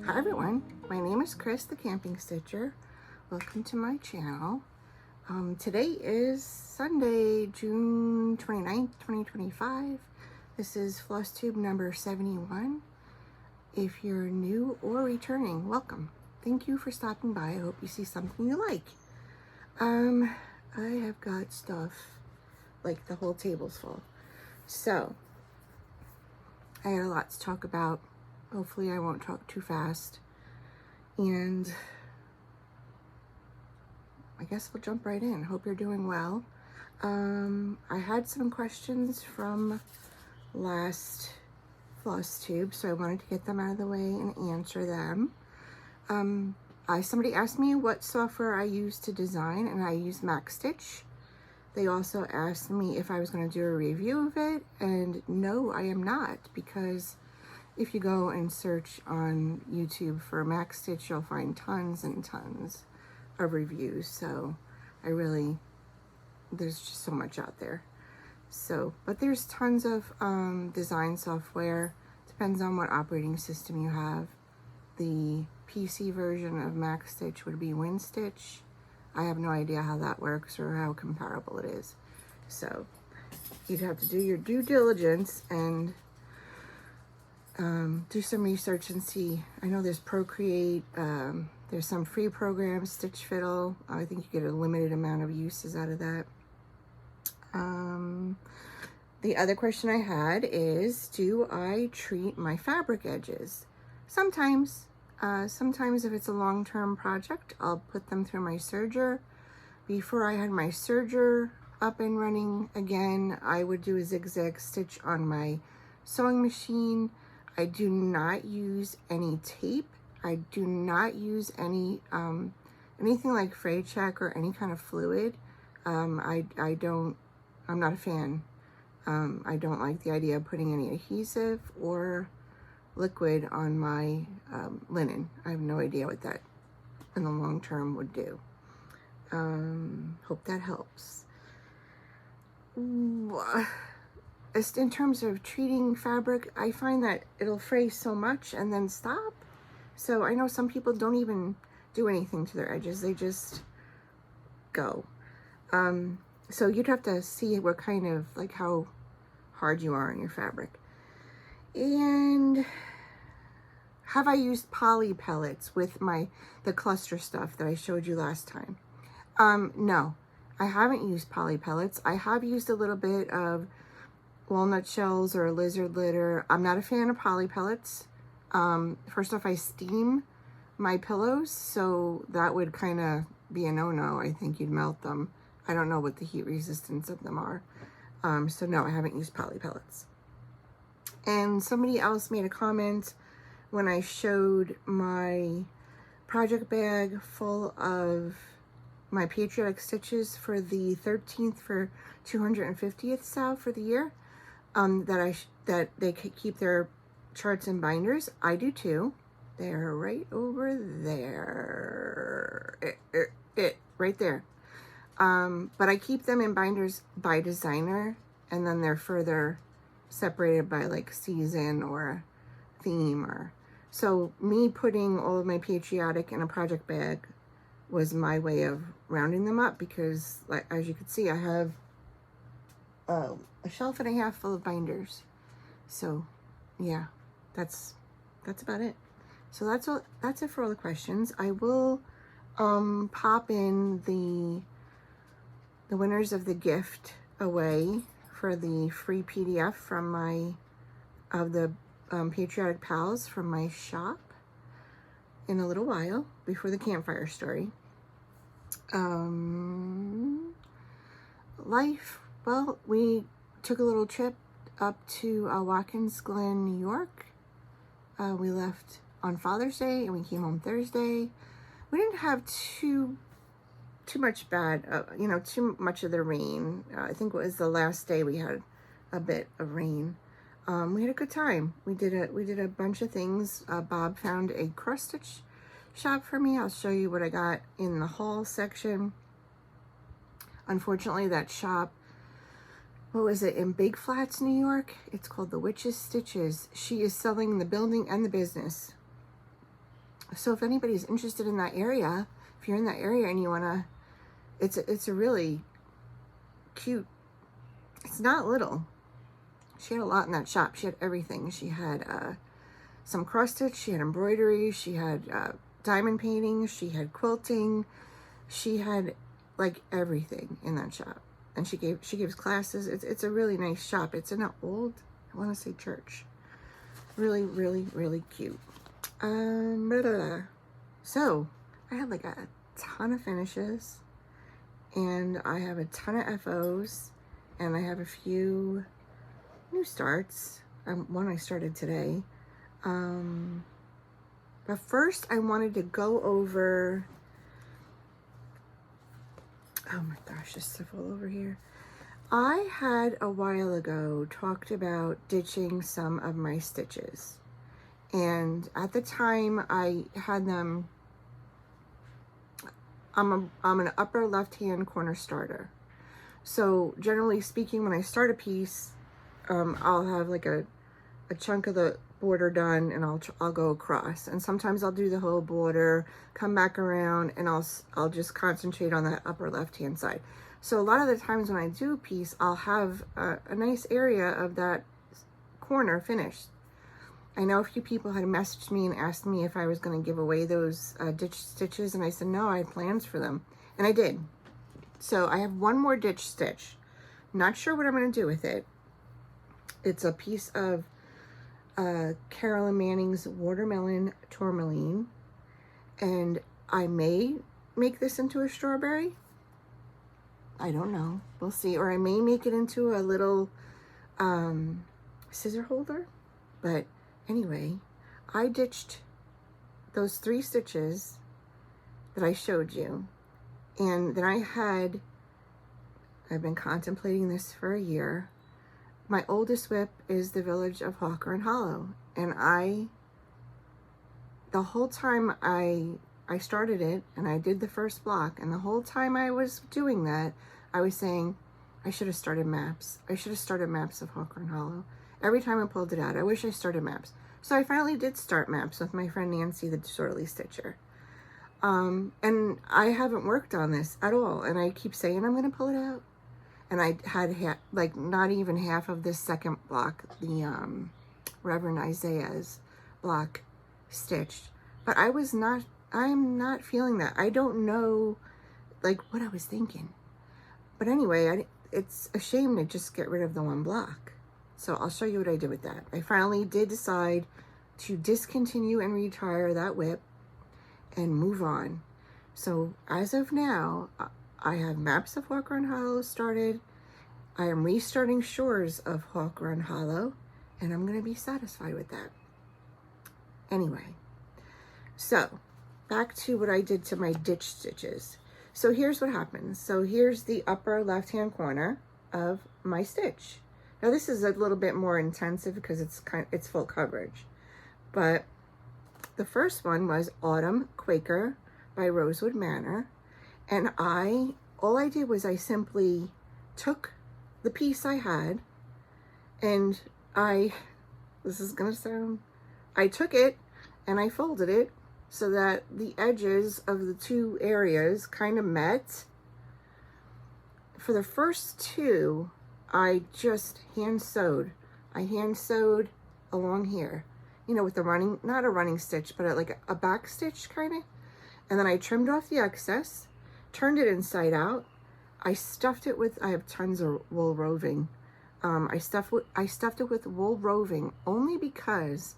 Hi everyone, my name is Chris, the Camping Stitcher. Welcome to my channel. Today is Sunday, June 29th, 2025. This is Flosstube number 71. If you're new or returning, welcome. Thank you for stopping by. I hope you see something you like. I have got stuff, like the whole table's full. So, I got a lot to talk about. Hopefully I won't talk too fast. And I guess we'll jump right in. Hope you're doing well. I had some questions from last Flosstube, so I wanted to get them out of the way and answer them. Somebody asked me what software I use to design, and I use MaxStitch. They also asked me if I was going to do a review of it, and no, I am not, because if you go and search on YouTube for MaxStitch, you'll find tons and tons of reviews. So there's just so much out there. So, but there's tons of design software. Depends on what operating system you have. The PC version of MaxStitch would be WinStitch. I have no idea how that works or how comparable it is. So you'd have to do your due diligence and do some research and see. I know there's Procreate, there's some free programs, Stitch Fiddle. I think you get a limited amount of uses out of that. The other question I had is, do I treat my fabric edges? Sometimes if it's a long-term project, I'll put them through my serger. Before I had my serger up and running again, I would do a zigzag stitch on my sewing machine. I do not use any tape. I do not use any anything like fray check or any kind of fluid. I'm not a fan. I don't like the idea of putting any adhesive or liquid on my linen. I have no idea what that in the long term would do. Hope that helps. In terms of treating fabric, I find that it'll fray so much and then stop. So I know some people don't even do anything to their edges. They just go. So you'd have to see what kind of, like, how hard you are on your fabric. And have I used poly pellets with the cluster stuff that I showed you last time? No, I haven't used poly pellets. I have used a little bit of walnut shells or lizard litter. I'm not a fan of poly pellets. First off, I steam my pillows, so that would kind of be a no-no. I think you'd melt them. I don't know what the heat resistance of them are. So no, I haven't used poly pellets. And somebody else made a comment when I showed my project bag full of my patriotic stitches for the 13th for 250th style for the year, that they could keep their charts and binders. I do too. They're right over there. Right there. But I keep them in binders by designer, and then they're further separated by like season or theme. Or so me putting all of my patriotic in a project bag was my way of rounding them up, because, like, as you can see, I have a shelf and a half full of binders. So yeah, that's about it. So that's it for all the questions. I will pop in the winners of the gift away for the free PDF from the Patriotic Pals from my shop in a little while, before the campfire story. Life, well, we took a little trip up to Watkins Glen, New York. We left on Father's Day and we came home Thursday. We didn't have too much too much of the rain. I think it was the last day we had a bit of rain. We had a good time. We did a bunch of things. Bob found a cross stitch shop for me. I'll show you what I got in the haul section. Unfortunately, that shop, what was it, in Big Flats, New York? It's called the Witch's Stitches. She is selling the building and the business. So if anybody's interested in that area, if you're in that area and you want to, it's a really cute, it's not little. She had a lot in that shop. She had everything. She had some cross stitch, she had embroidery, she had diamond painting, she had quilting, she had like everything in that shop. And she gives classes. It's a really nice shop. It's in an old, I want to say, church. Really, really, really cute. Blah, blah, blah. So I had like a ton of finishes, and I have a ton of FOs, and I have a few new starts. One I started today. But first I wanted to go over, oh my gosh, this stuff all over here. I had a while ago talked about ditching some of my stitches. And at the time I had them, I'm an upper left-hand corner starter. So generally speaking, when I start a piece, I'll have like a chunk of the border done, and I'll go across. And sometimes I'll do the whole border, come back around, and I'll just concentrate on that upper left-hand side. So a lot of the times when I do a piece, I'll have a nice area of that corner finished. I know a few people had messaged me and asked me if I was going to give away those ditch stitches, and I said no, I had plans for them, and I did. So I have one more ditch stitch. Not sure what I'm going to do with it. It's a piece of Carolyn Manning's watermelon tourmaline, and I may make this into a strawberry. I don't know. We'll see. Or I may make it into a little scissor holder. But anyway, I ditched those 3 stitches that I showed you, and then I've been contemplating this for a year. My oldest WIP is the Village of Hawker & Hollow, and the whole time I started it, and I did the first block, and the whole time I was doing that, I was saying, I should have started maps. I should have started maps of Hawker & Hollow. Every time I pulled it out, I wish I started maps. So I finally did start maps with my friend Nancy, the Disorderly Stitcher. And I haven't worked on this at all, and I keep saying I'm going to pull it out. And I had like not even half of this second block, the Reverend Isaiah's block stitched. But I'm not feeling that. I don't know like what I was thinking. But anyway, it's a shame to just get rid of the one block. So I'll show you what I did with that. I finally did decide to discontinue and retire that WIP and move on. So as of now, I have Maps of Hawker & Hollow started. I am restarting Shores of Hawker & Hollow, and I'm going to be satisfied with that. Anyway, so back to what I did to my ditch stitches. So here's what happens. So here's the upper left-hand corner of my stitch. Now this is a little bit more intensive because it's full coverage. But the first one was Autumn Quaker by Rosewood Manor. And all I did was I simply took the piece I had, and this is gonna sound, I took it and I folded it so that the edges of the 2 areas kind of met. For the first 2, I just hand sewed. I hand sewed along here, you know, with the not a running stitch, but like a back stitch kind of. And then I trimmed off the excess, turned it inside out. I stuffed it with, I have tons of wool roving. I stuffed it with wool roving only because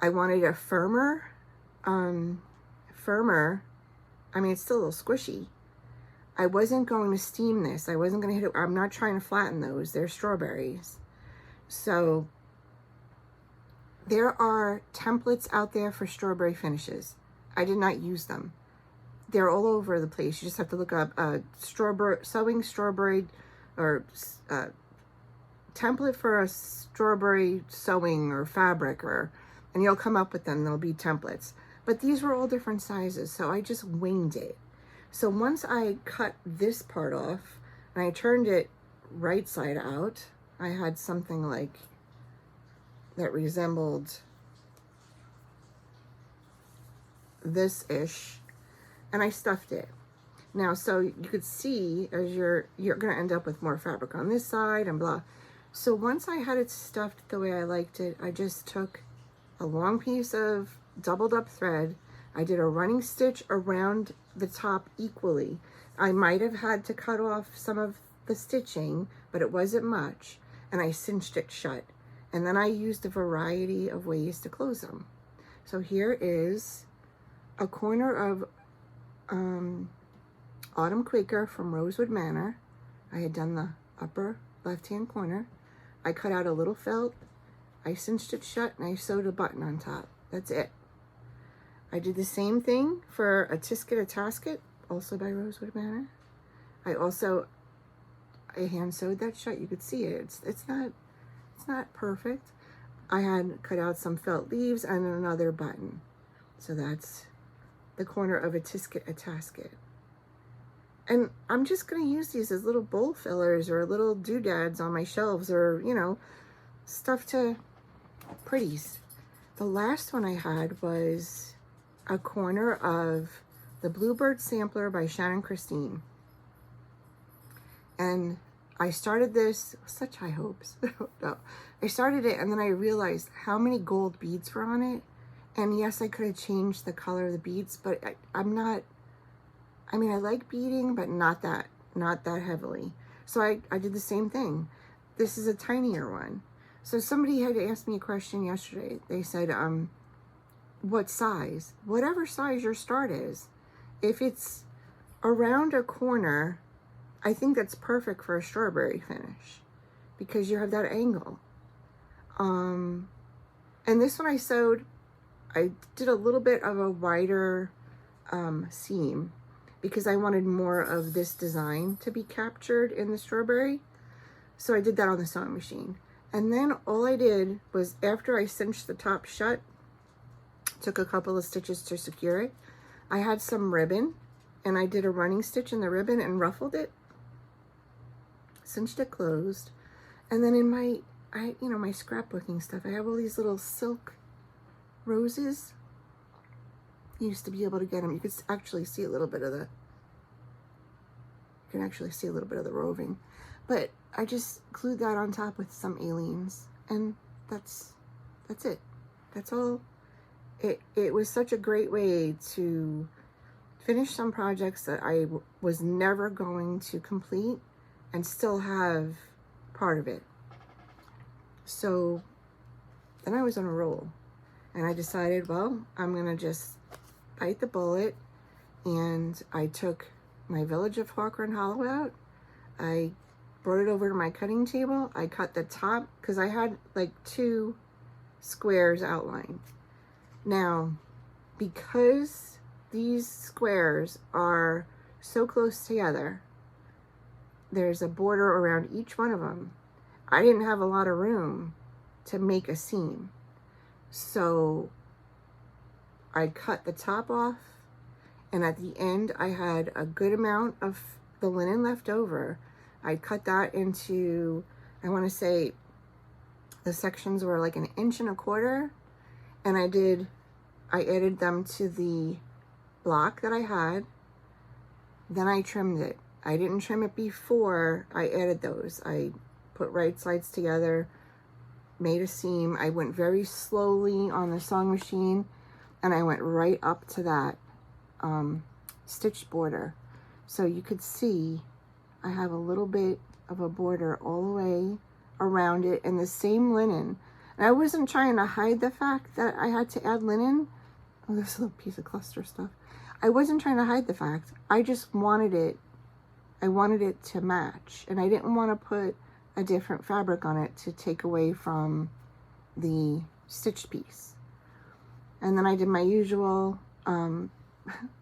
I wanted a firmer, I mean, it's still a little squishy. I wasn't going to steam this. I wasn't going to hit it. I'm not trying to flatten those. They're strawberries. So there are templates out there for strawberry finishes. I did not use them. They're all over the place. You just have to look up sewing strawberry or template for a strawberry sewing or fabric, and you'll come up with them. There'll be templates. But these were all different sizes, so I just winged it. So once I cut this part off and I turned it right side out, I had something like that resembled this-ish, and I stuffed it. Now, so you could see as you're gonna end up with more fabric on this side and blah. So once I had it stuffed the way I liked it, I just took a long piece of doubled up thread. I did a running stitch around the top equally. I might have had to cut off some of the stitching, but it wasn't much, and I cinched it shut. And then I used a variety of ways to close them. So here is a corner of Autumn Quaker from Rosewood Manor. I had done the upper left-hand corner. I cut out a little felt, I cinched it shut, and I sewed a button on top. That's it. I did the same thing for a Tisket a Tasket, also by Rosewood Manor. I hand sewed that shut. You could see it. It's not perfect. I had cut out some felt leaves and another button. So that's the corner of a Tisket a Tasket. And I'm just going to use these as little bowl fillers or little doodads on my shelves, or, you know, stuff to pretties. The last one I had was a corner of the Bluebird Sampler by Shannon Christine. And I started this, such high hopes. No. I started it and then I realized how many gold beads were on it. And yes, I could have changed the color of the beads, but I like beading, but not that heavily. So I did the same thing. This is a tinier one. So somebody had asked me a question yesterday. They said, what size? Whatever size your start is. If it's around a corner, I think that's perfect for a strawberry finish because you have that angle. And this one I did a little bit of a wider seam because I wanted more of this design to be captured in the strawberry. So I did that on the sewing machine. And then all I did was, after I cinched the top shut, took a couple of stitches to secure it. I had some ribbon and I did a running stitch in the ribbon and ruffled it, cinched it closed. And then in my scrapbooking stuff, I have all these little silk roses. You used to be able to get them. You could actually see a little bit of the, roving. But I just glued that on top with some aliens, and that's it. That's all. It was such a great way to finish some projects that I was never going to complete and still have part of it. So then I was on a roll, and I decided, well, I'm gonna just bite the bullet, and I took my Village of Hawker and Hollow out. I brought it over to my cutting table. I cut the top because I had like 2 squares outlined. Now, because these squares are so close together, there's a border around each one of them. I didn't have a lot of room to make a seam. So I cut the top off, and at the end I had a good amount of the linen left over. I cut that into, I want to say the sections were like 1.25 inches, and I added them to the block that I had. Then I trimmed it. I didn't trim it before I added those. I put right sides together, made a seam. I went very slowly on the sewing machine, and I went right up to that stitched border. So you could see I have a little bit of a border all the way around it in the same linen. And I wasn't trying to hide the fact that I had to add linen. Oh, this little piece of cluster stuff. I wasn't trying to hide the fact. I just wanted it. I wanted it to match, and I didn't want to put a different fabric on it to take away from the stitched piece. And then I did my usual,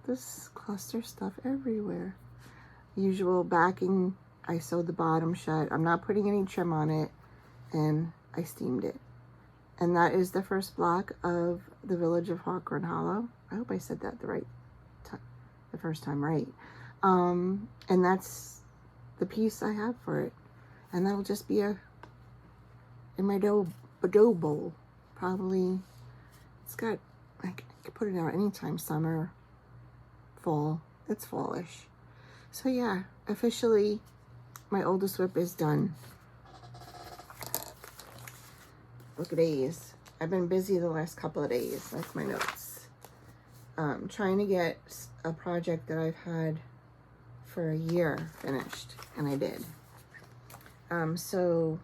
this cluster stuff everywhere. Usual backing. I sewed the bottom shut. I'm not putting any trim on it, and I steamed it. And that is the first block of the Village of Hawker and Hollow. I hope I said that the first time right. And that's the piece I have for it. And that'll just be in my dough bowl. Probably, it's got like You can put it out anytime, summer, fall. It's fallish. So yeah, officially my oldest WIP is done. Look at days. I've been busy the last couple of days. That's my notes. Trying to get a project that I've had for a year finished, and I did. So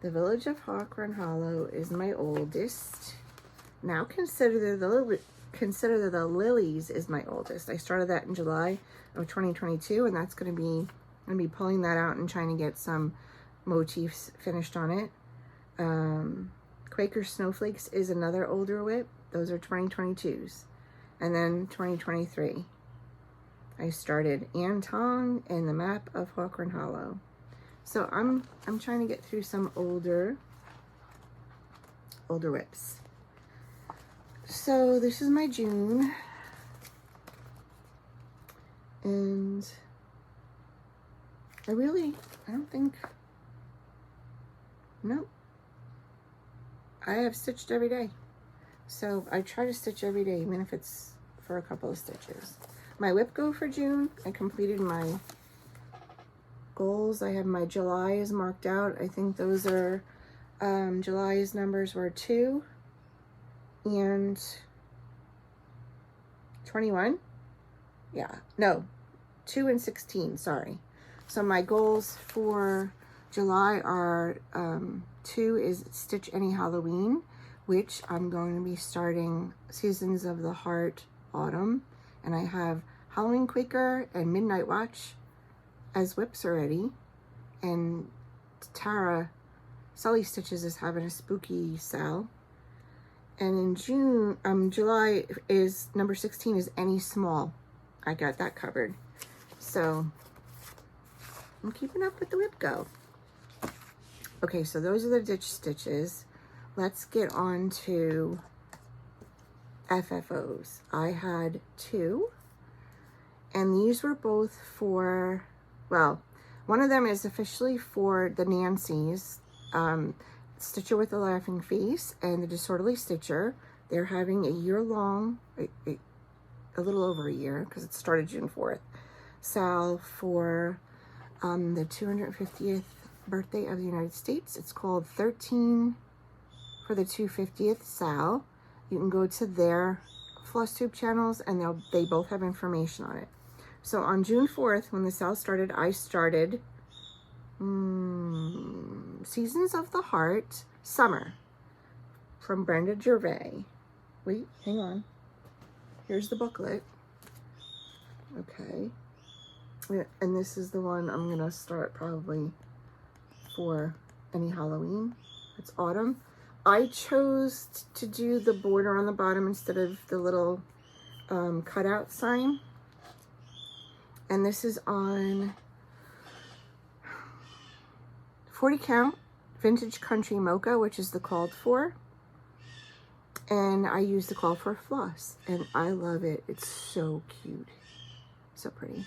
the Village of Hawk-Run Hollow is my oldest. Now consider the Lilies is my oldest. I started that in July of 2022, and that's I'm gonna be pulling that out and trying to get some motifs finished on it. Quaker Snowflakes is another older WIP. Those are 2022s. And then 2023, I started Antong and the Map of Hawk-Run Hollow. So I'm trying to get through some older WIPs. So this is my June, and I don't think, nope. I have stitched every day. So I try to stitch every day, even if it's for a couple of stitches. My WIPGO for June, I completed my goals. I have my July's marked out. I think those are, July's numbers were 2 and 21. Yeah, no, 2 and 16, sorry. So my goals for July are, 2 is Stitch Any Halloween, which I'm going to be starting Seasons of the Heart Autumn. And I have Halloween Quaker and Midnight Watch as WIPs already. And Sully Stitches is having a spooky sale. And in July is number 16 is Any Small. I got that covered. So I'm keeping up with the WIPGO. Okay, so those are the ditch stitches. Let's get on to FFOs. I had 2, and these were both for, well, one of them is officially for the Nancy's, Stitcher with a Laughing Face and the Disorderly Stitcher. They're having a year-long, a little over a year, because it started June 4th, sale for the 250th birthday of the United States. It's called 13 for the 250th sale. You can go to their Flosstube channels, and they both have information on it. So on June 4th, when the sale started, I started Seasons of the Heart Summer from Brenda Gervais. Wait, hang on. Here's the booklet. Okay. And this is the one I'm going to start probably for Any Halloween. It's autumn. I chose to do the border on the bottom instead of the little cutout sign. And this is on 40 count Vintage Country Mocha, which is the called for. And I use the call for floss, and I love it. It's so cute. So pretty.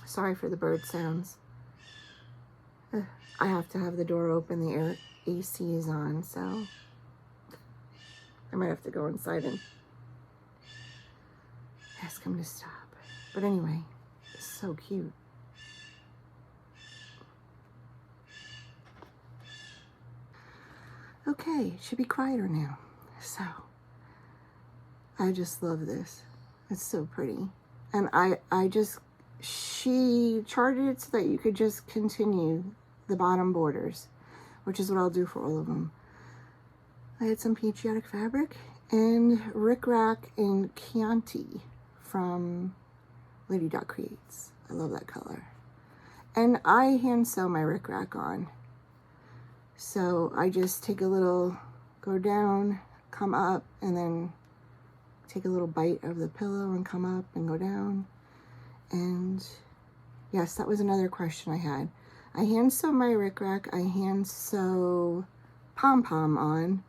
Sorry for the bird sounds. I have to have the door open. The AC is on, so I might have to go inside and ask him to stop. But anyway, it's so cute. Okay, it should be quieter now. So, I just love this. It's so pretty. And she charted it so that you could just continue the bottom borders, which is what I'll do for all of them. I had some patriotic fabric and Rick Rack in Chianti from Lady Dot Creates. I love that color. And I hand sew my Rick Rack on. So I just take a little, go down, come up, and then take a little bite of the pillow and come up and go down. And yes, that was another question I had. I hand sew my Rick Rack, I hand sew pom-pom on.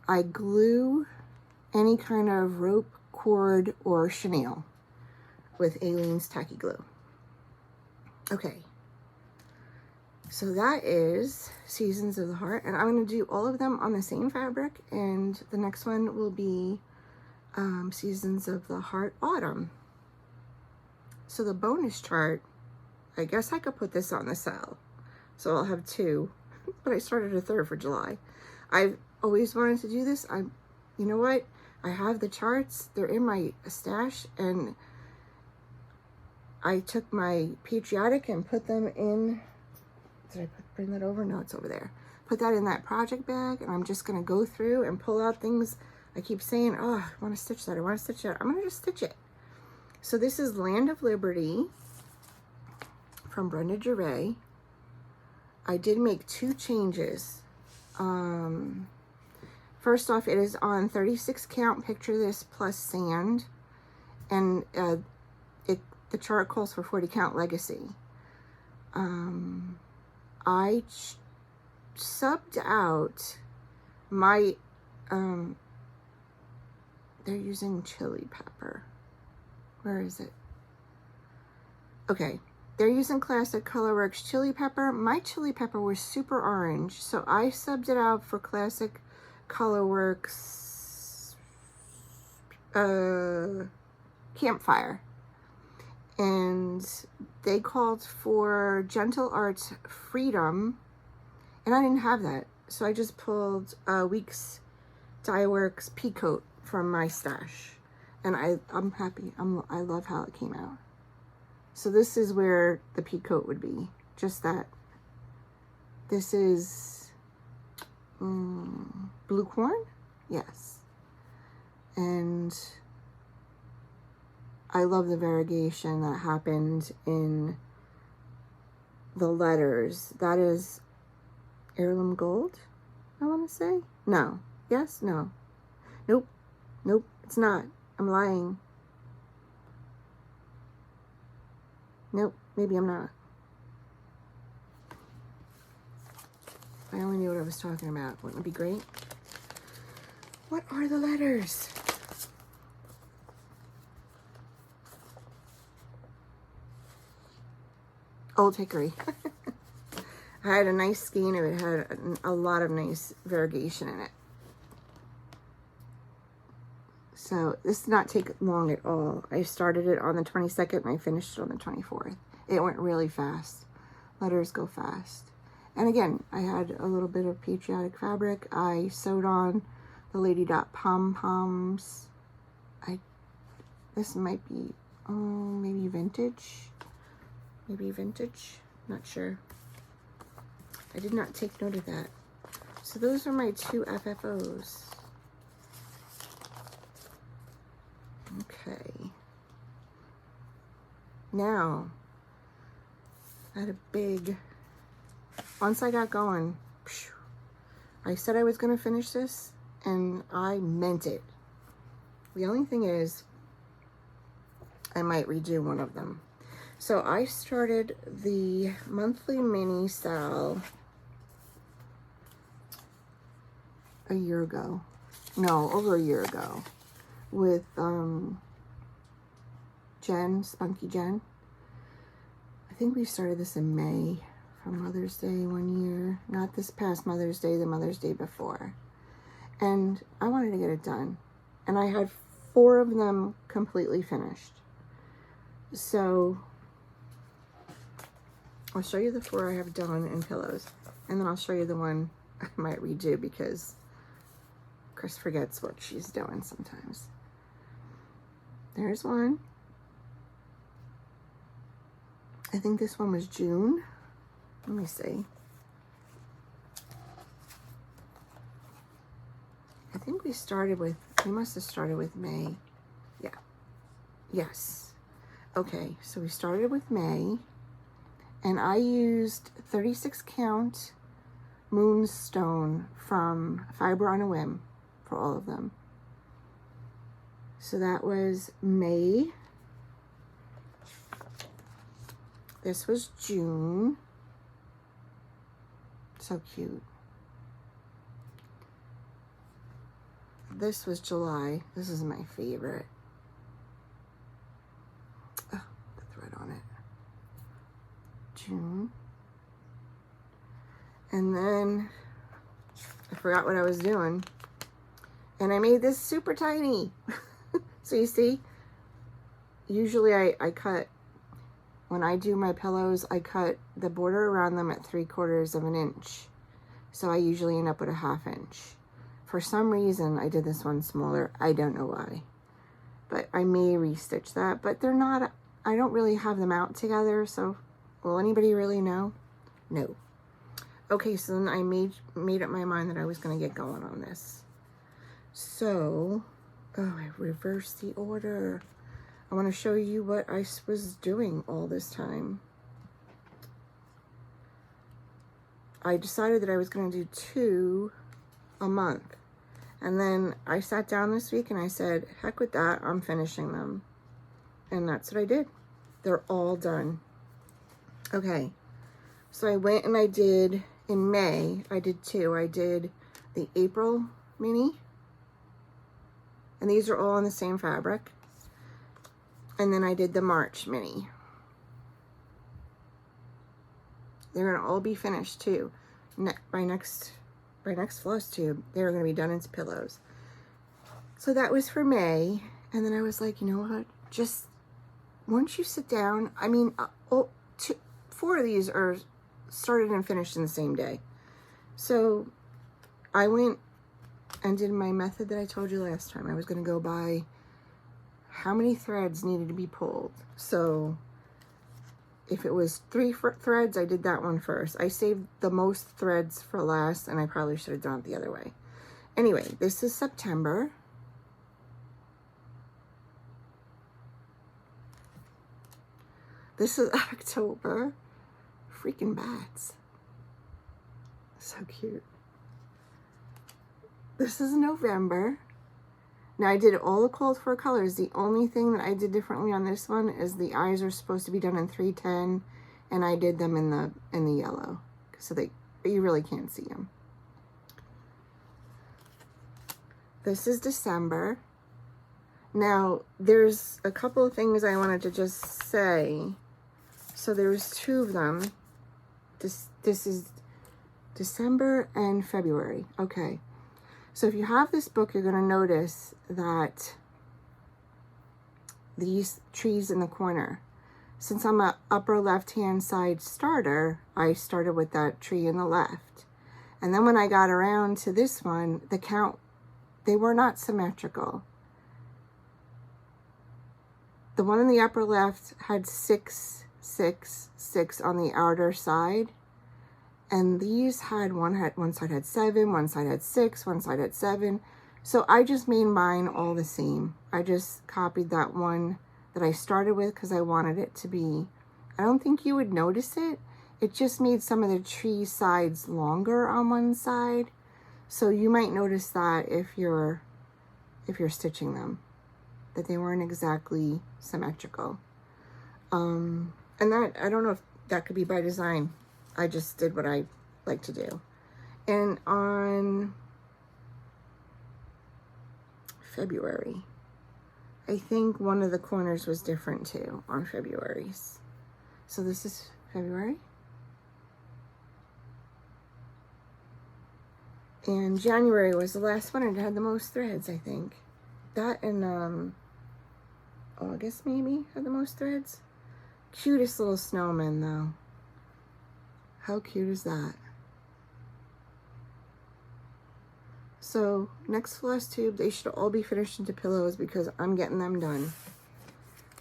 I glue any kind of rope, cord, or chenille with Aleene's Tacky Glue. Okay, so that is Seasons of the Heart, and I'm going to do all of them on the same fabric, and the next one will be Seasons of the Heart Autumn. So the bonus chart, I guess I could put this on the sale. So I'll have two, but I started a third for July. I've always wanted to do this. You know what? I have the charts. They're in my stash, and I took my patriotic and put them in. Did I bring that over? No, it's over there. Put that in that project bag, and I'm just going to go through and pull out things. I keep saying, oh, I want to stitch that. I want to stitch that. I'm going to just stitch it. So this is Land of Liberty from Brenda Duray. I did make two changes. First off, it is on 36 count, picture this, plus sand. And the chart calls for 40 count legacy. I subbed out my, they're using chili pepper. Where is it? Okay. They're using Classic Colorworks chili pepper. My chili pepper was super orange, so I subbed it out for Classic Colorworks Campfire. And they called for Gentle Arts Freedom, and I didn't have that. So I just pulled Weeks Dye Works Peacoat from my stash. And I'm happy. I love how it came out. So this is where the peacoat would be. Just that. This is blue corn? Yes. And I love the variegation that happened in the letters. That is heirloom gold, I want to say. No. Yes? No. Nope. Nope. It's not. I'm lying. Nope. Maybe I'm not. If I only knew what I was talking about. Wouldn't it be great? What are the letters? Old Hickory. I had a nice skein of it. Had a lot of nice variegation in it. So this did not take long at all. I started it on the 22nd and I finished it on the 24th. It went really fast. Letters go fast. And again, I had a little bit of patriotic fabric. I sewed on the Lady Dot pom-poms. This might be, maybe vintage. Maybe vintage. Not sure. I did not take note of that. So those are my two FFOs. Okay. Now, I had a big, once I got going, I said I was going to finish this, and I meant it. The only thing is, I might redo one of them. So I started the monthly mini style a year ago. No, over a year ago. With Jen, Spunky Jen. I think we started this in May for Mother's Day one year. Not this past Mother's Day, the Mother's Day before. And I wanted to get it done. And I had 4 of them completely finished. So I'll show you the 4 I have done in pillows. And then I'll show you the one I might redo because Chris forgets what she's doing sometimes. There's one. I think this one was June. Let me see. I think we must have started with May. Yeah. Yes. Okay, so we started with May. And I used 36 count Moonstone from Fiber on a Whim for all of them. So that was May. This was June. So cute. This was July. This is my favorite. Oh, the thread on it. June. And then I forgot what I was doing. And I made this super tiny. So you see, usually I cut, when I do my pillows, I cut the border around them at 3/4 of an inch. So I usually end up with a 1/2 inch. For some reason, I did this one smaller. I don't know why. But I may restitch that. But they're not, I don't really have them out together. So will anybody really know? No. Okay, so then I made up my mind that I was going to get going on this. So, oh, I reversed the order. I want to show you what I was doing all this time. I decided that I was going to do 2 a month. And then I sat down this week and I said, heck with that, I'm finishing them. And that's what I did. They're all done. Okay, so I went and I did, in May, I did 2. I did the April mini. And these are all in the same fabric. And then I did the March mini. They're going to all be finished too. By next Flosstube, they're going to be done into pillows. So that was for May. And then I was like, you know what? Just once you sit down, I mean, 4 of these are started and finished in the same day. So I went and did my method that I told you last time. I was going to go by how many threads needed to be pulled. So if it was 3 threads, I did that one first. I saved the most threads for last, and I probably should have done it the other way. Anyway, this is September. This is October. Freaking bats. So cute. This is November. Now I did all the called for colors. The only thing that I did differently on this one is the eyes are supposed to be done in 310, and I did them in the yellow, so you really can't see them. This is December. Now there's a couple of things I wanted to just say. So there's 2 of them. This is December and February. Okay. So if you have this book, you're going to notice that these trees in the corner, since I'm a upper left-hand side starter, I started with that tree in the left. And then when I got around to this one, the count, they were not symmetrical. The one in the upper left had 6, 6, 6 on the outer side. And these had one side had 7, one side had 6, one side had 7. So I just made mine all the same. I just copied that one that I started with because I wanted it to be, I don't think you would notice it. It just made some of the tree sides longer on one side. So you might notice that if you're stitching them, that they weren't exactly symmetrical. And that, I don't know if that could be by design. I just did what I like to do. And on February, I think one of the corners was different too on February's. So this is February. And January was the last one and it had the most threads, I think. That and August maybe had the most threads. Cutest little snowman though. How cute is that? So next Flosstube, they should all be finished into pillows because I'm getting them done.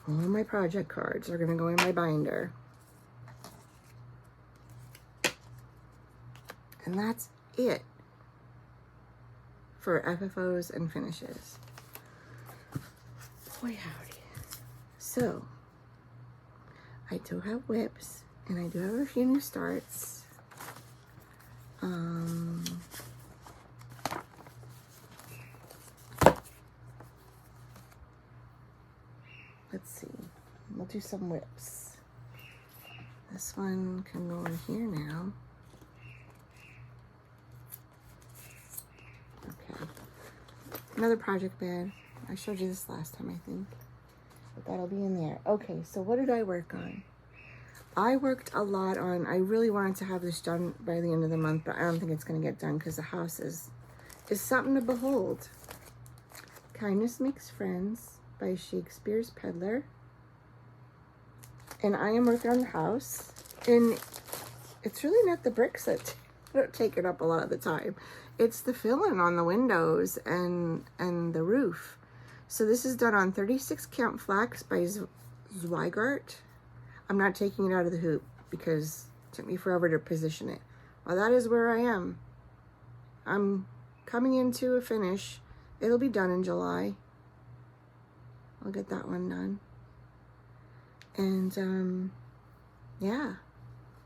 All my project cards are going to go in my binder. And that's it for FFOs and finishes. Boy howdy. So I do have whips. And I do have a few new starts. Let's see. We'll do some whips. This one can go in here now. Okay. Another project bed. I showed you this last time, I think. But that'll be in there. Okay, so what did I work on? I worked a lot on, I really wanted to have this done by the end of the month, but I don't think it's going to get done because the house is something to behold. Kindness makes friends. by Shakespeare's Peddler. And I am working on the house. And it's really not the bricks that take it up a lot of the time. It's the filling on the windows and the roof. So this is done on 36 count flax by Zweigart. I'm not taking it out of the hoop because it took me forever to position it. Well, that is where I am. I'm coming into a finish. It'll be done in July. I'll get that one done. And yeah,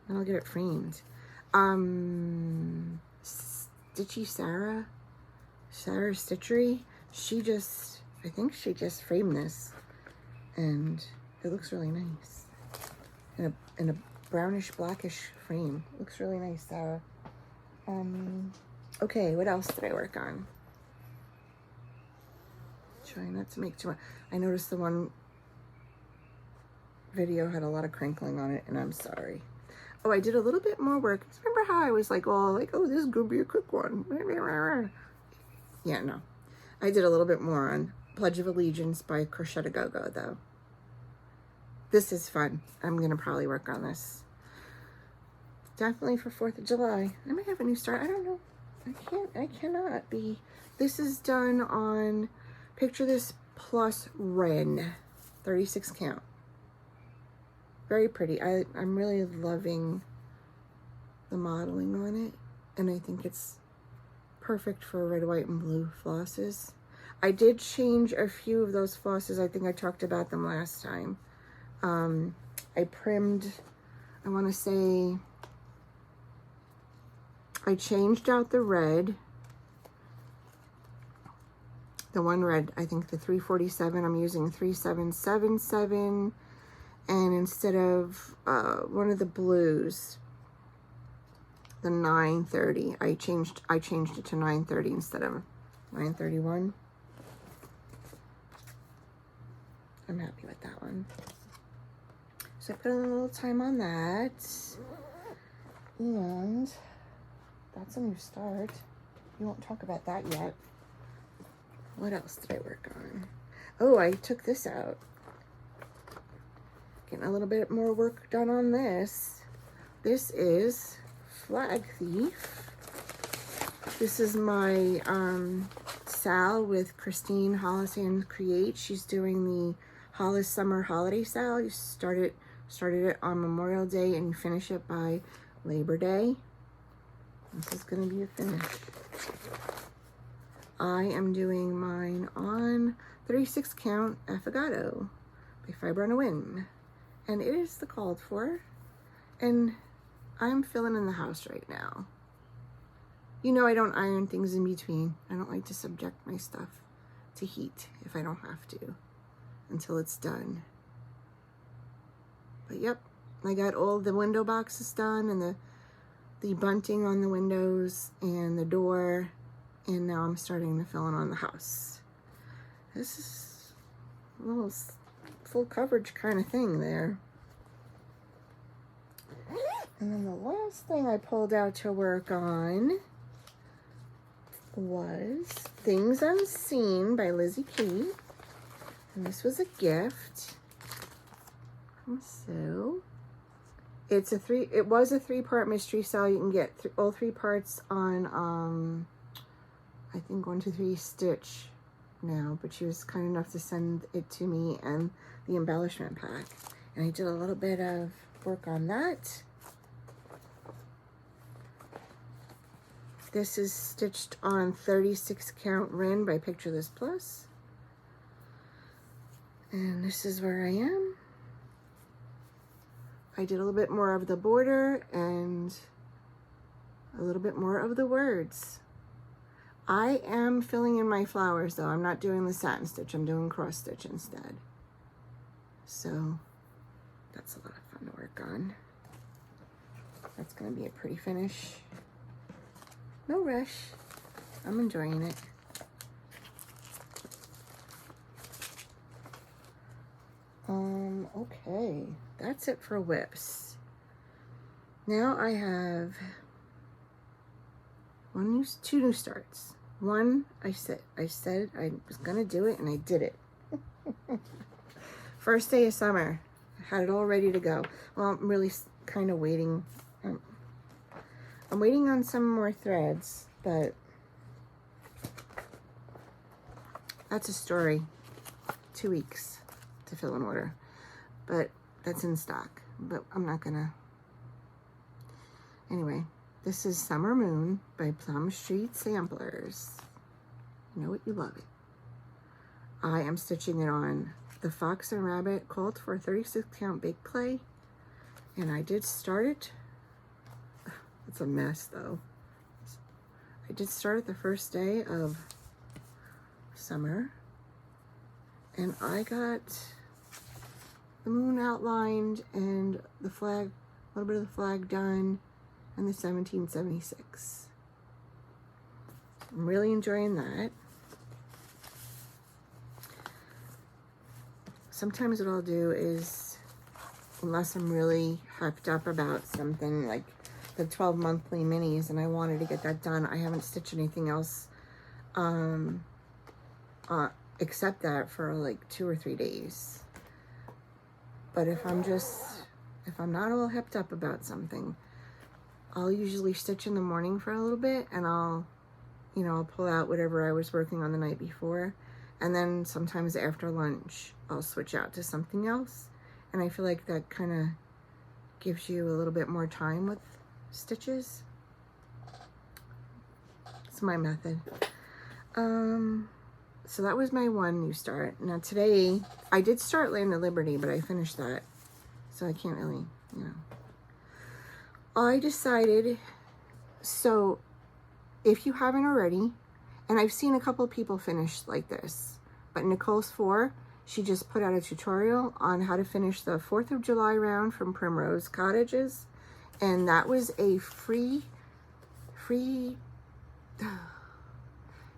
and I'll get it framed. Stitchy Sarah Stitchery, I think she just framed this, and it looks really nice in a brownish blackish frame. Looks really nice, Sarah. Okay, what else did I work on? Trying not to make too much. I noticed the one video had a lot of crinkling on it, and I'm sorry. Oh, I did a little bit more work. Remember how I was like, oh, this is gonna be a quick one. Yeah, no. I did a little bit more on Pledge of Allegiance by Crochet a Go-Go, though. This is fun. I'm gonna probably work on this. Definitely for 4th of July. I might have a new start. I don't know. I cannot be. This is done on Picture This plus Ren, 36 count. Very pretty. I'm really loving the modeling on it, and I think it's perfect for red, white, and blue flosses. I did change a few of those flosses. I think I talked about them last time. I primmed, I want to say, I changed out the red. The one red, I think the 347, I'm using 3777. And instead of one of the blues, the 930, I changed it to 930 instead of 931. I'm happy with that one. So I put a little time on that. And that's a new start. We won't talk about that yet. What else did I work on? Oh, I took this out. Getting a little bit more work done on this. This is Flag Thief. This is my sal with Christine Hollis and Create. She's doing the Hollis Summer Holiday Sal. You started it on Memorial Day and you finish it by Labor Day. This is going to be a finish. I am doing mine on 36 count Affogato by Fiber on a Win. And it is the called for. And I'm filling in the house right now. You know I don't iron things in between. I don't like to subject my stuff to heat if I don't have to until it's done. But yep, I got all the window boxes done and the bunting on the windows and the door. And now I'm starting to fill in on the house. This is a little full coverage kind of thing there. And then the last thing I pulled out to work on was Things Unseen by Lizzie Key. And this was a gift. So it was a 3-part mystery sale. You can get all 3 parts on I think 1, 2, 3 Stitch now, but she was kind enough to send it to me and the embellishment pack. And I did a little bit of work on that. This is stitched on 36 count Ren by Picture This Plus. And this is where I am. I did a little bit more of the border and a little bit more of the words. I am filling in my flowers though. I'm not doing the satin stitch. I'm doing cross stitch instead. So that's a lot of fun to work on. That's going to be a pretty finish. No rush. I'm enjoying it. Okay. That's it for whips. Now I have 2 new starts. One, I said I was gonna do it and I did it. First day of summer. I had it all ready to go. Well, I'm really kind of waiting. I'm waiting on some more threads, but that's a story. 2 weeks to fill an order, but that's in stock. But I'm not gonna. Anyway, this is Summer Moon by Plum Street Samplers. You know what? You love it. I am stitching it on the Fox and Rabbit called for 36 count big clay, and I did start it. It's a mess though. I did start it the first day of summer, and I got the moon outlined and the flag, a little bit of the flag done, and the 1776. I'm really enjoying that. Sometimes what I'll do is, unless I'm really hyped up about something like the 12 monthly minis and I wanted to get that done, I haven't stitched anything else except that for like 2 or 3 days. But if I'm not all hyped up about something, I'll usually stitch in the morning for a little bit, and I'll pull out whatever I was working on the night before, and then sometimes after lunch I'll switch out to something else, and I feel like that kind of gives you a little bit more time with stitches. It's my method. So that was my one new start. Now today I did start Land of Liberty, but I finished that, so I can't really, I decided, so if you haven't already, and I've seen a couple people finish like this, but Nicole's 4, she just put out a tutorial on how to finish the 4th of July round from Primrose Cottages, and that was a free,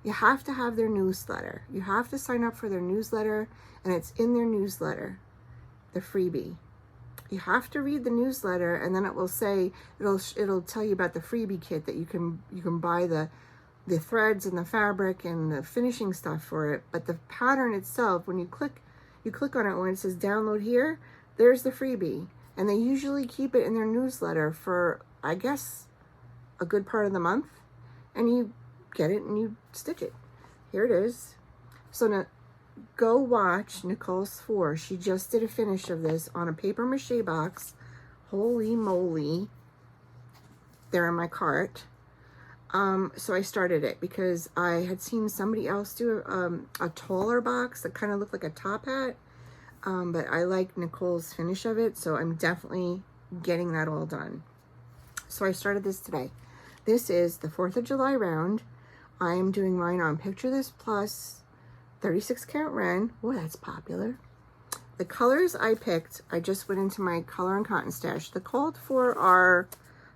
you have to have their newsletter. You have to sign up for their newsletter, and it's in their newsletter, the freebie. You have to read the newsletter, and then it will say, it'll tell you about the freebie kit that you can buy the threads and the fabric and the finishing stuff for it. But the pattern itself, when you click on it, when it says download here, there's the freebie. And they usually keep it in their newsletter for, I guess, a good part of the month. And you get it and you stitch it. Here it is. So now go watch Nicole's 4. She just did a finish of this on a paper mache box. Holy moly. They're in my cart. So I started it because I had seen somebody else do a taller box that kind of looked like a top hat. But I like Nicole's finish of it, so I'm definitely getting that all done. So I started this today. This is the 4th of July round. I am doing mine on Picture This Plus 36 count Ren. Oh, that's popular. The colors I picked, I just went into my color and cotton stash. The called for are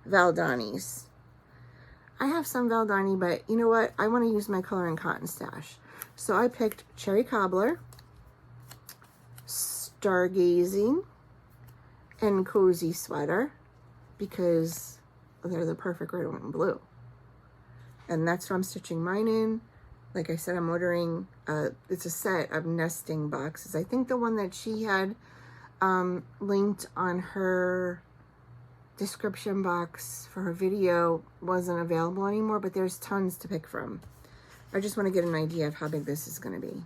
Valdanis. I have some Valdani, but you know what? I want to use my color and cotton stash. So I picked Cherry Cobbler, Stargazing, and Cozy Sweater because they're the perfect red, white, and blue. And that's what I'm stitching mine in. Like I said, I'm ordering, it's a set of nesting boxes. I think the one that she had linked on her description box for her video wasn't available anymore, but there's tons to pick from. I just want to get an idea of how big this is going to be.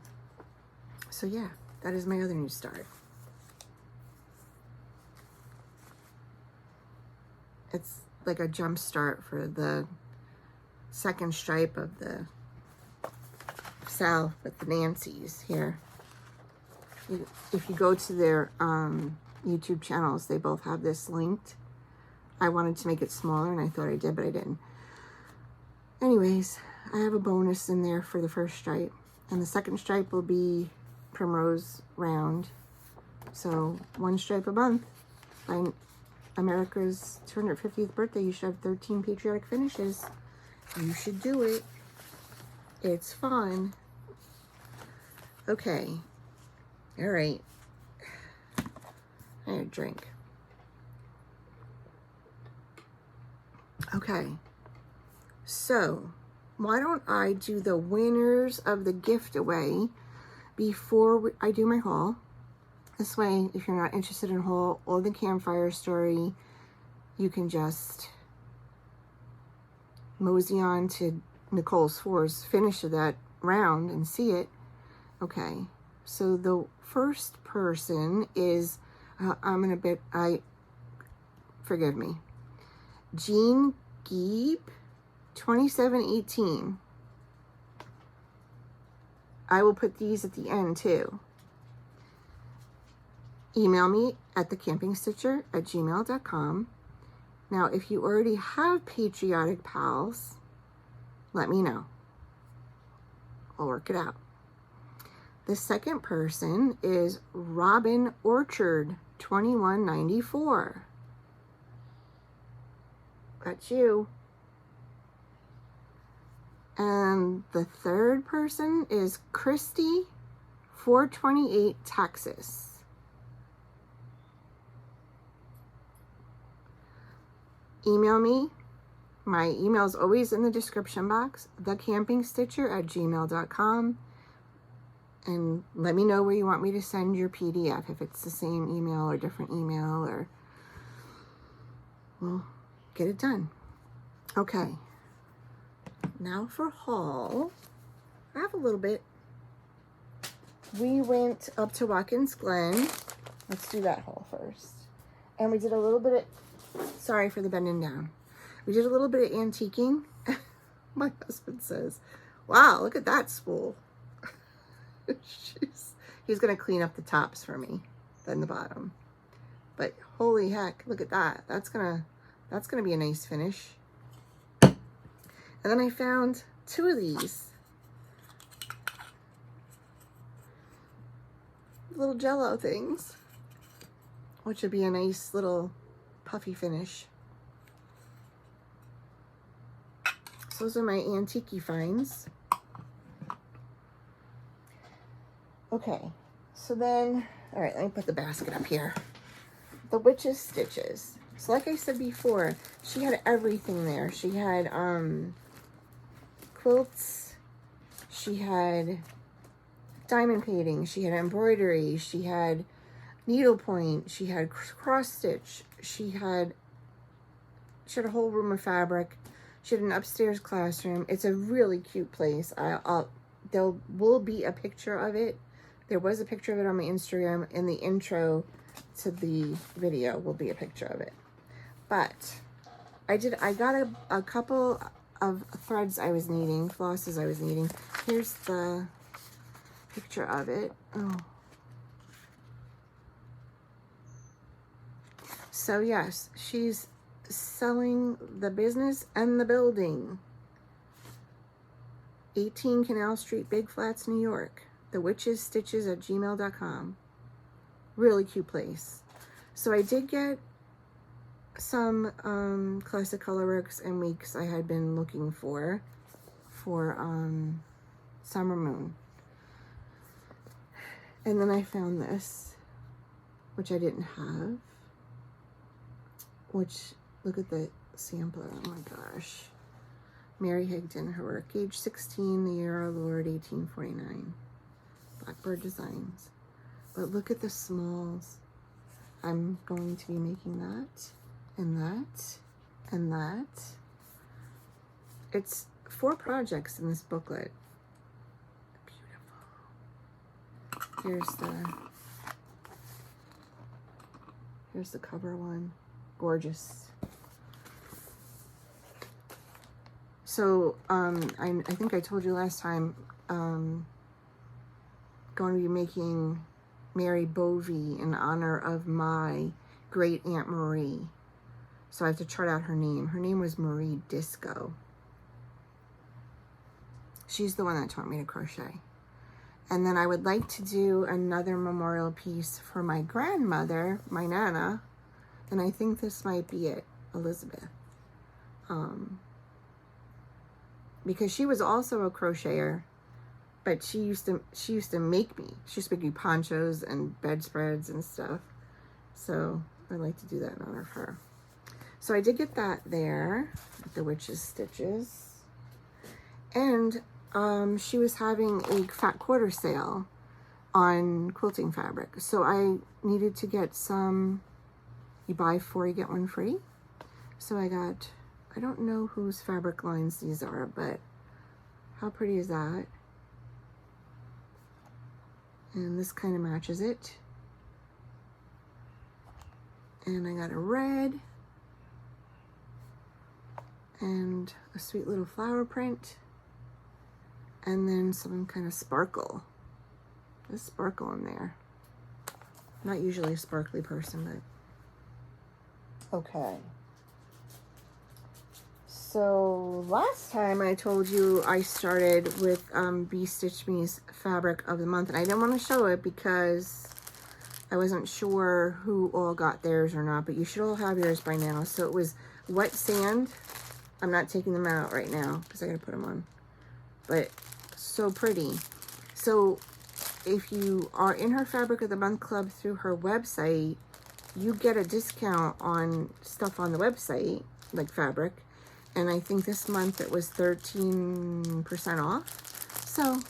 So yeah, that is my other new start. It's like a jump start for the second stripe of the Sal with the Nancy's here. If you go to their YouTube channels, they both have this linked. I wanted to make it smaller, and I thought I did, but I didn't. Anyways, I have a bonus in there for the first stripe, and the second stripe will be Primrose Round. So 1 stripe a month. By America's 250th birthday, you should have 13 patriotic finishes. You should do it. It's fun. Okay. All right. I need a drink. Okay. So, why don't I do the winners of the gift away, before I do my haul. This way, if you're not interested in haul or the campfire story, you can just mosey on to Nicole's Fours finish of that round and see it. Okay, so the first person is, forgive me, Jean Geeb, 2718. I will put these at the end too. Email me at thecampingstitcher@gmail.com. Now, if you already have Patriotic Pals, let me know. I'll work it out. The second person is Robin Orchard, 2194. That's you. And the third person is Christy, 428, Texas. Email me. My email is always in the description box, thecampingstitcher@gmail.com. And let me know where you want me to send your PDF, if it's the same email or different email, or we'll get it done. Okay. Now for haul. I have a little bit. We went up to Watkins Glen. Let's do that haul first. And we did a little bit of, sorry for the bending down. We did a little bit of antiquing. My husband says, wow, look at that spool. He's going to clean up the tops for me, then the bottom. But holy heck, look at that. That's gonna be a nice finish. And then I found two of these little jello things, which would be a nice little puffy finish. So those are my antique finds. Okay, so then, all right, let me put the basket up here. The Witch's Stitches. So like I said before, she had everything there. She had quilts, she had diamond painting, she had embroidery, she had needlepoint, she had cross stitch, she had a whole room of fabric, she had an upstairs classroom. It's a really cute place. There will be a picture of it. There was a picture of it on my Instagram. In the intro to the video will be a picture of it. But I got a couple of threads I was needing, flosses I was needing. Here's the picture of it. Oh. So yes, she's selling the business and the building. 18 Canal Street, Big Flats, New York. The Witch's Stitches at gmail.com. Really cute place. So I did get some classic colorworks and weeks I had been looking for Summer Moon. And then I found this, which I didn't have. Which, look at the sampler, oh my gosh. Mary Higdon, her work, age 16, the year our Lord, 1849. Blackbird Designs. But look at the smalls. I'm going to be making that, and that, and that. It's 4 projects in this booklet. Beautiful. Here's the cover one. Gorgeous. So, I think I told you last time, going to be making Mary Bovey in honor of my great Aunt Marie. So I have to chart out her name. Her name was Marie Disco. She's the one that taught me to crochet. And then I would like to do another memorial piece for my grandmother, my Nana. And I think this might be it, Elizabeth. Because she was also a crocheter, but she used to make me. She used to make me ponchos and bedspreads and stuff. So I'd like to do that in honor of her. So I did get that there at the Witch's Stitches. And she was having a fat quarter sale. on quilting fabric. So I needed to get some, you buy 4, you get 1 free. So I got, I don't know whose fabric lines these are, but how pretty is that? And this kind of matches it. And I got a red and a sweet little flower print, and then some kind of sparkle. There's sparkle in there. Not usually a sparkly person, but okay. So last time I told you I started with Bee Stitch Me's fabric of the month, and I didn't want to show it because I wasn't sure who all got theirs or not, but you should all have yours by now. So it was Wet Sand. I'm not taking them out right now because I gotta put them on, but so pretty. So if you are in her Fabric of the Month club through her website, you get a discount on stuff on the website, like fabric. And I think this month it was 13% off. So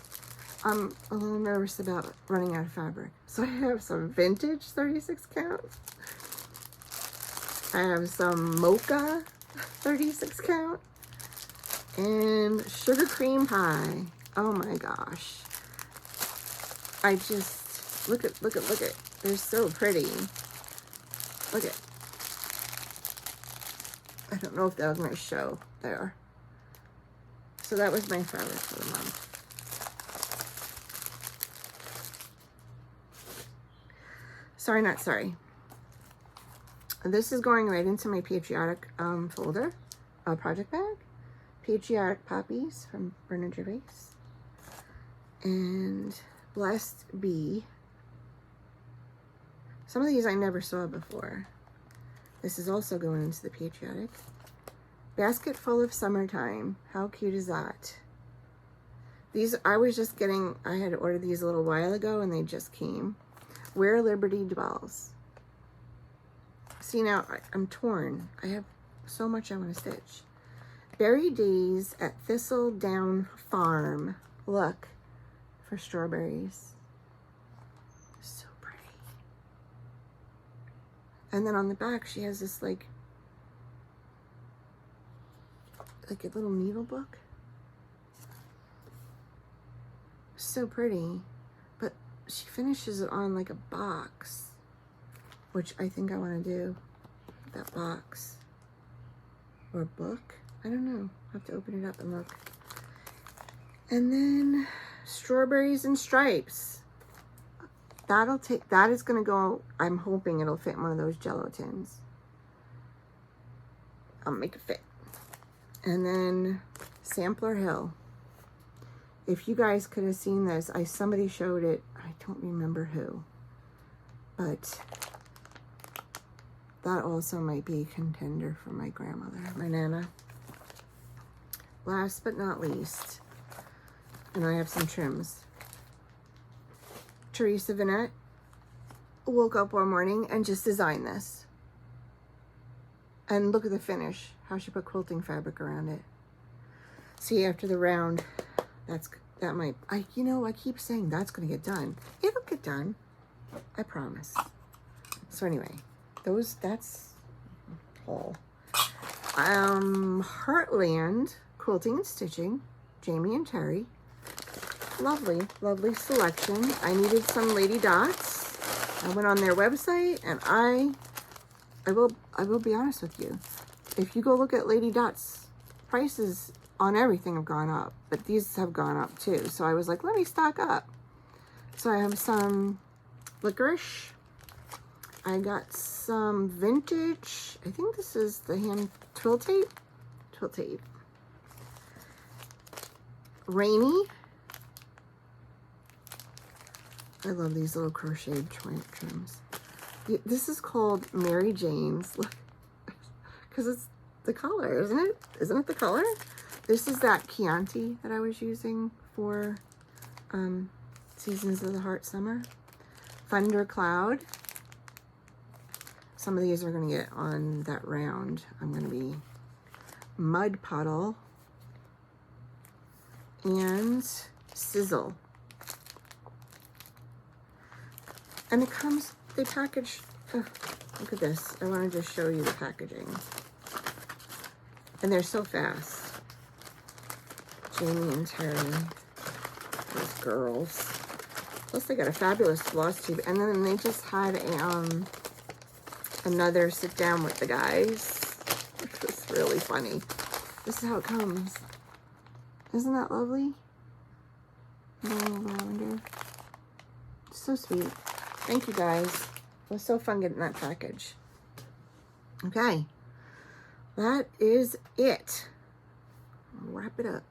I'm a little nervous about running out of fabric. So I have some vintage 36 count. I have some mocha 36 count. And sugar cream pie. Oh my gosh. I just, look at. They're so pretty. Look at. I don't know if that was going to show there. So that was my fabric for the month. Sorry, not sorry. This is going right into my patriotic folder, project bag. Patriotic Poppies from Bernard Gervais. And Blessed Bee. Some of these I never saw before. This is also going into the patriotic. Basket Full of Summertime. How cute is that? These, I was just getting, I had ordered these a little while ago and they just came. Where Liberty Dwells. See, now I'm torn. I have so much I want to stitch. Berry Days at Thistledown Farm. Look, for strawberries. So pretty. And then on the back, she has this like a little needle book. So pretty. But she finishes it on like a box, which I think I want to do. That box. Or a book. I don't know. I'll have to open it up and look. And then Strawberries and Stripes. That is going to go, I'm hoping it'll fit in one of those Jello tins. I'll make it fit. And then Sampler Hill. If you guys could have seen this, somebody showed it. I don't remember who. But that also might be a contender for my grandmother, my Nana. Last but not least, and I have some trims. Teresa Vinette woke up one morning and just designed this. And look at the finish, how she put quilting fabric around it. See, after the round, that might, I keep saying that's gonna get done. It'll get done, I promise. So anyway, that's all. Heartland Quilting and Stitching, Jamie and Terry. Lovely, lovely selection. I needed some Lady Dots. I went on their website and I will be honest with you. If you go look at Lady Dots, prices on everything have gone up, but these have gone up too. So I was like, let me stock up. So I have some licorice. I got some vintage. I think this is the hand twill tape. Twill tape. Rainy. I love these little crocheted trims. This is called Mary Jane's. Look, because it's the color, isn't it? Isn't it the color? This is that Chianti that I was using for Seasons of the Heart Summer. Thunder Cloud. Some of these are going to get on that round. I'm going to be Mud Puddle and Sizzle. And it comes, they package, look at this. I want to just show you the packaging. And they're so fast. Jamie and Terry, those girls. Plus they got a fabulous Flosstube. And then they just had a, another sit down with the guys. Which was really funny. This is how it comes. Isn't that lovely? Lavender. So sweet. Thank you guys. It was so fun getting that package. Okay. That is it. I'll wrap it up.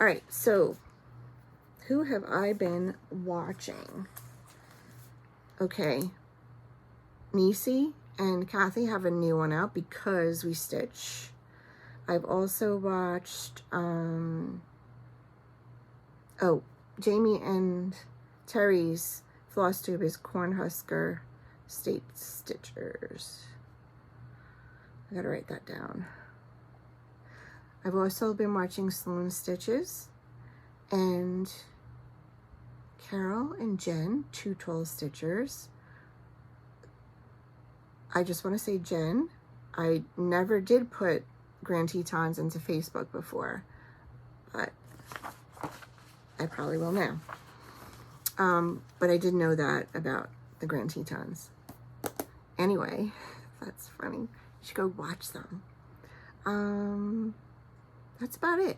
All right. So, who have I been watching? Okay. Nisi and Kathy have a new one out, Because We Stitch. I've also watched, Jamie and Terry's Flosstube is Cornhusker State Stitchers. I gotta write that down. I've also been watching Sloan Stitches and Carol and Jen, Two Tall Stitchers. I just want to say, Jen, I never did put Grand Tetons into Facebook before, but I probably will now. But I did know that about the Grand Tetons. Anyway, that's funny. You should go watch them. That's about it.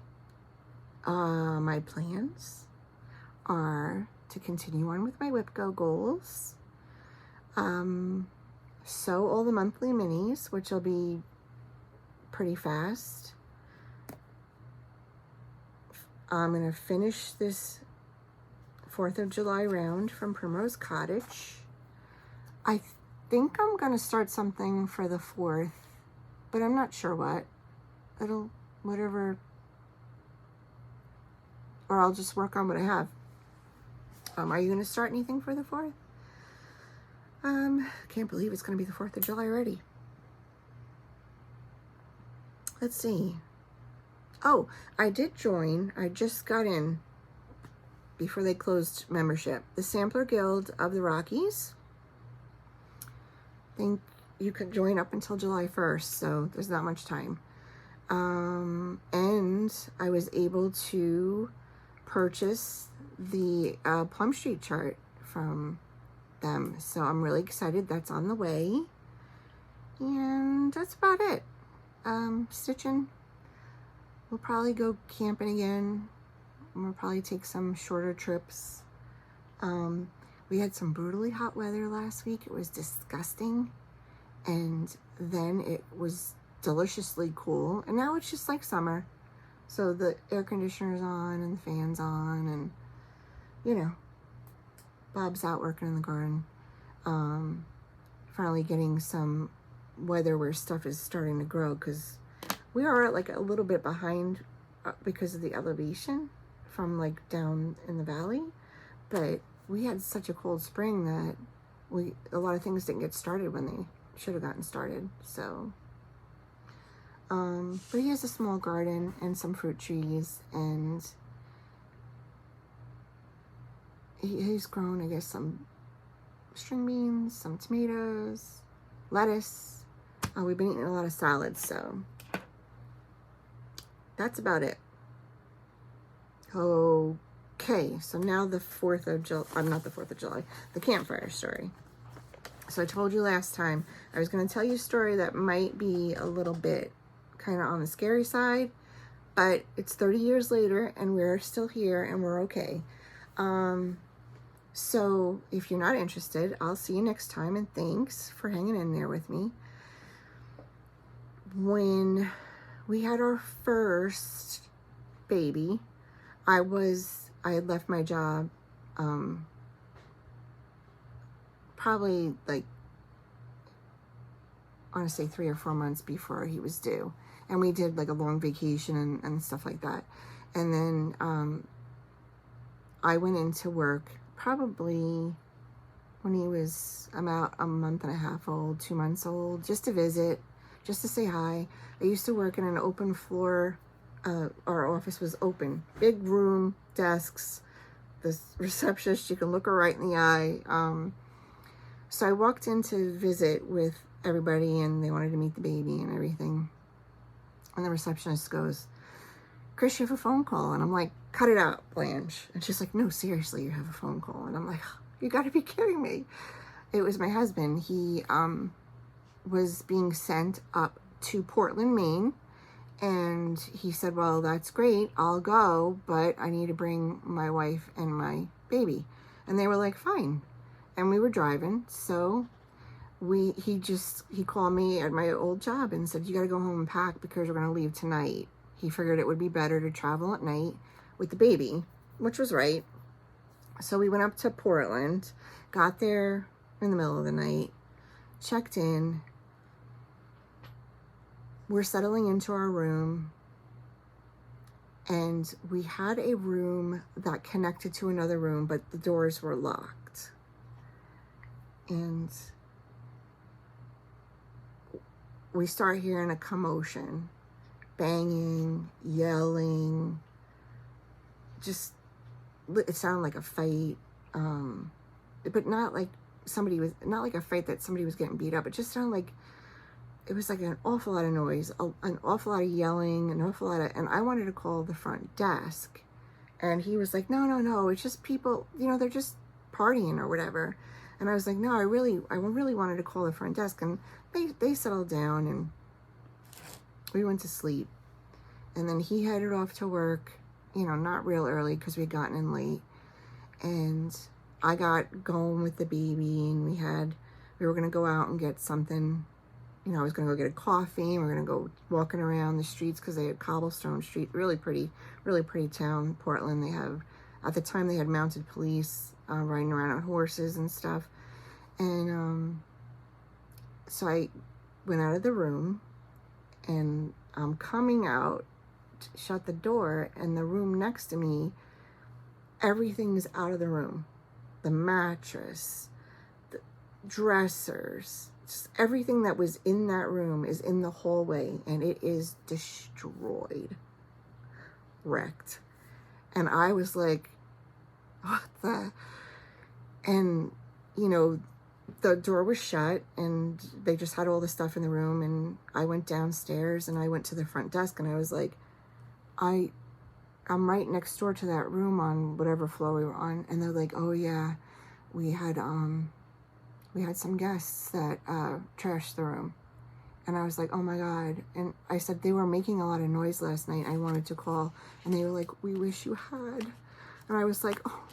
My plans are to continue on with my WIPGO goals. Sew all the monthly minis, which will be pretty fast. I'm going to finish this 4th of July round from Primrose Cottage. I think I'm going to start something for the 4th, but I'm not sure what. Whatever, or I'll just work on what I have. Are you going to start anything for the 4th? Can't believe it's going to be the 4th of July already. Let's see. Oh, I did join. I just got in before they closed membership. The Sampler Guild of the Rockies. I think you could join up until July 1st, so there's not much time. And I was able to purchase the Plum Street chart from them. So I'm really excited. That's on the way. And that's about it. Stitching. We'll probably go camping again. We'll probably take some shorter trips. We had some brutally hot weather last week. It was disgusting. And then it was deliciously cool. And now it's just like summer. So the air conditioner's on and the fan's on, and you know, Bob's out working in the garden. Finally getting some weather where stuff is starting to grow, because we are like a little bit behind because of the elevation from like down in the valley, but we had such a cold spring that a lot of things didn't get started when they should have gotten started. So but he has a small garden and some fruit trees, and he's grown, I guess, some string beans, some tomatoes, lettuce. We've been eating a lot of salads, so that's about it. Okay, so now the 4th of July, not the 4th of July, the campfire story. So I told you last time I was going to tell you a story that might be a little bit kind of on the scary side, but it's 30 years later and we're still here and we're okay. So if you're not interested, I'll see you next time, and thanks for hanging in there with me. When we had our first baby, I had left my job probably like, I want to say 3 or 4 months before he was due. And we did like a long vacation and stuff like that. And then I went into work probably when he was about a month and a half old, 2 months old, just to visit, just to say hi. I used to work in an open floor. Our office was open, big room, desks, the receptionist, you can look her right in the eye. So I walked in to visit with everybody, and they wanted to meet the baby and everything. And the receptionist goes, Chris, you have a phone call. And I'm like, cut it out, Blanche. And she's like, no, seriously, you have a phone call. And I'm like, you got to be kidding me. It was my husband. He was being sent up to Portland, Maine. And he said, well, that's great. I'll go, but I need to bring my wife and my baby. And they were like, fine. And we were driving. So he called me at my old job and said, you got to go home and pack because we're going to leave tonight. He figured it would be better to travel at night with the baby, which was right. So we went up to Portland, got there in the middle of the night, checked in. We're settling into our room, and we had a room that connected to another room, but the doors were locked. And we start hearing a commotion, banging, yelling, just, it sounded like a fight, but not like not like a fight that somebody was getting beat up. It just sounded like, it was like an awful lot of noise, an awful lot of yelling, and I wanted to call the front desk. And he was like, no, it's just people, they're just partying or whatever. And I was like, no, I really wanted to call the front desk. And they settled down, and we went to sleep. And then he headed off to work, not real early because we had gotten in late. And I got going with the baby, and we were going to go out and get something. I was going to go get a coffee, and we're going to go walking around the streets because they had cobblestone street, really pretty town, Portland. At the time, they had mounted police riding around on horses and stuff. And so I went out of the room, and I'm coming out to shut the door, and the room next to me, everything's out of the room. The mattress, the dressers, just everything that was in that room is in the hallway, and it is destroyed, wrecked. And I was like, what the? And, the door was shut, and they just had all the stuff in the room. And I went downstairs, and I went to the front desk, and I was like, I'm right next door to that room on whatever floor we were on. And they're like, oh yeah, we had some guests that trashed the room. And I was like, oh my God. And I said, they were making a lot of noise last night. I wanted to call. And they were like, we wish you had. And I was like, oh,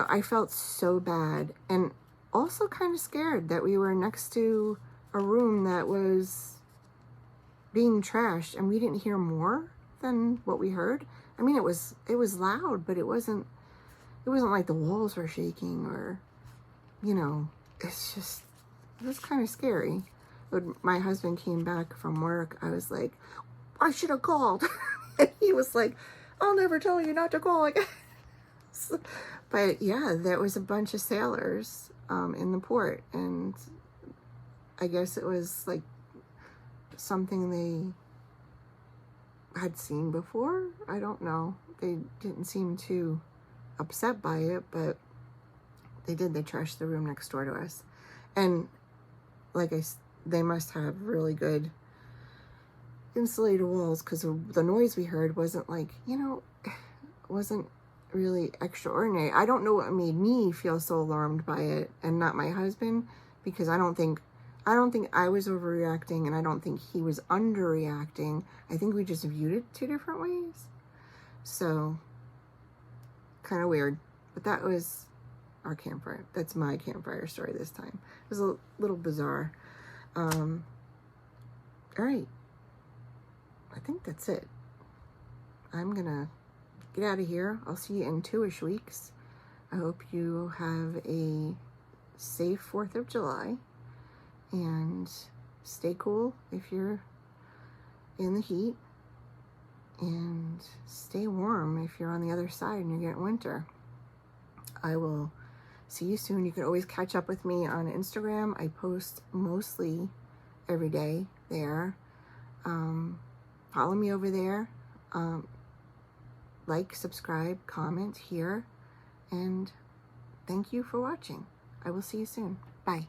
I felt so bad. And also kind of scared that we were next to a room that was being trashed, and we didn't hear more than what we heard. I mean, it was loud, but it wasn't like the walls were shaking or, it was kind of scary. When my husband came back from work, I was like, I should have called. And he was like, I'll never tell you not to call again. But yeah, there was a bunch of sailors in the port, and I guess it was like something they had seen before. I don't know. They didn't seem too upset by it, but they trashed the room next door to us. And they must have really good insulated walls, because the noise we heard wasn't wasn't really extraordinary. I don't know what made me feel so alarmed by it and not my husband, because I don't think I was overreacting, and I don't think he was underreacting. I think we just viewed it two different ways. So kind of weird. But that was our campfire. That's my campfire story this time. It was a little bizarre. All right. I think that's it. I'm gonna get out of here. I'll see you in 2-ish weeks. I hope you have a safe 4th of July, and stay cool if you're in the heat, and stay warm if you're on the other side and you're getting winter. I will see you soon. You can always catch up with me on Instagram. I post mostly every day there. Follow me over there. Like, subscribe, comment here, and thank you for watching. I will see you soon. Bye.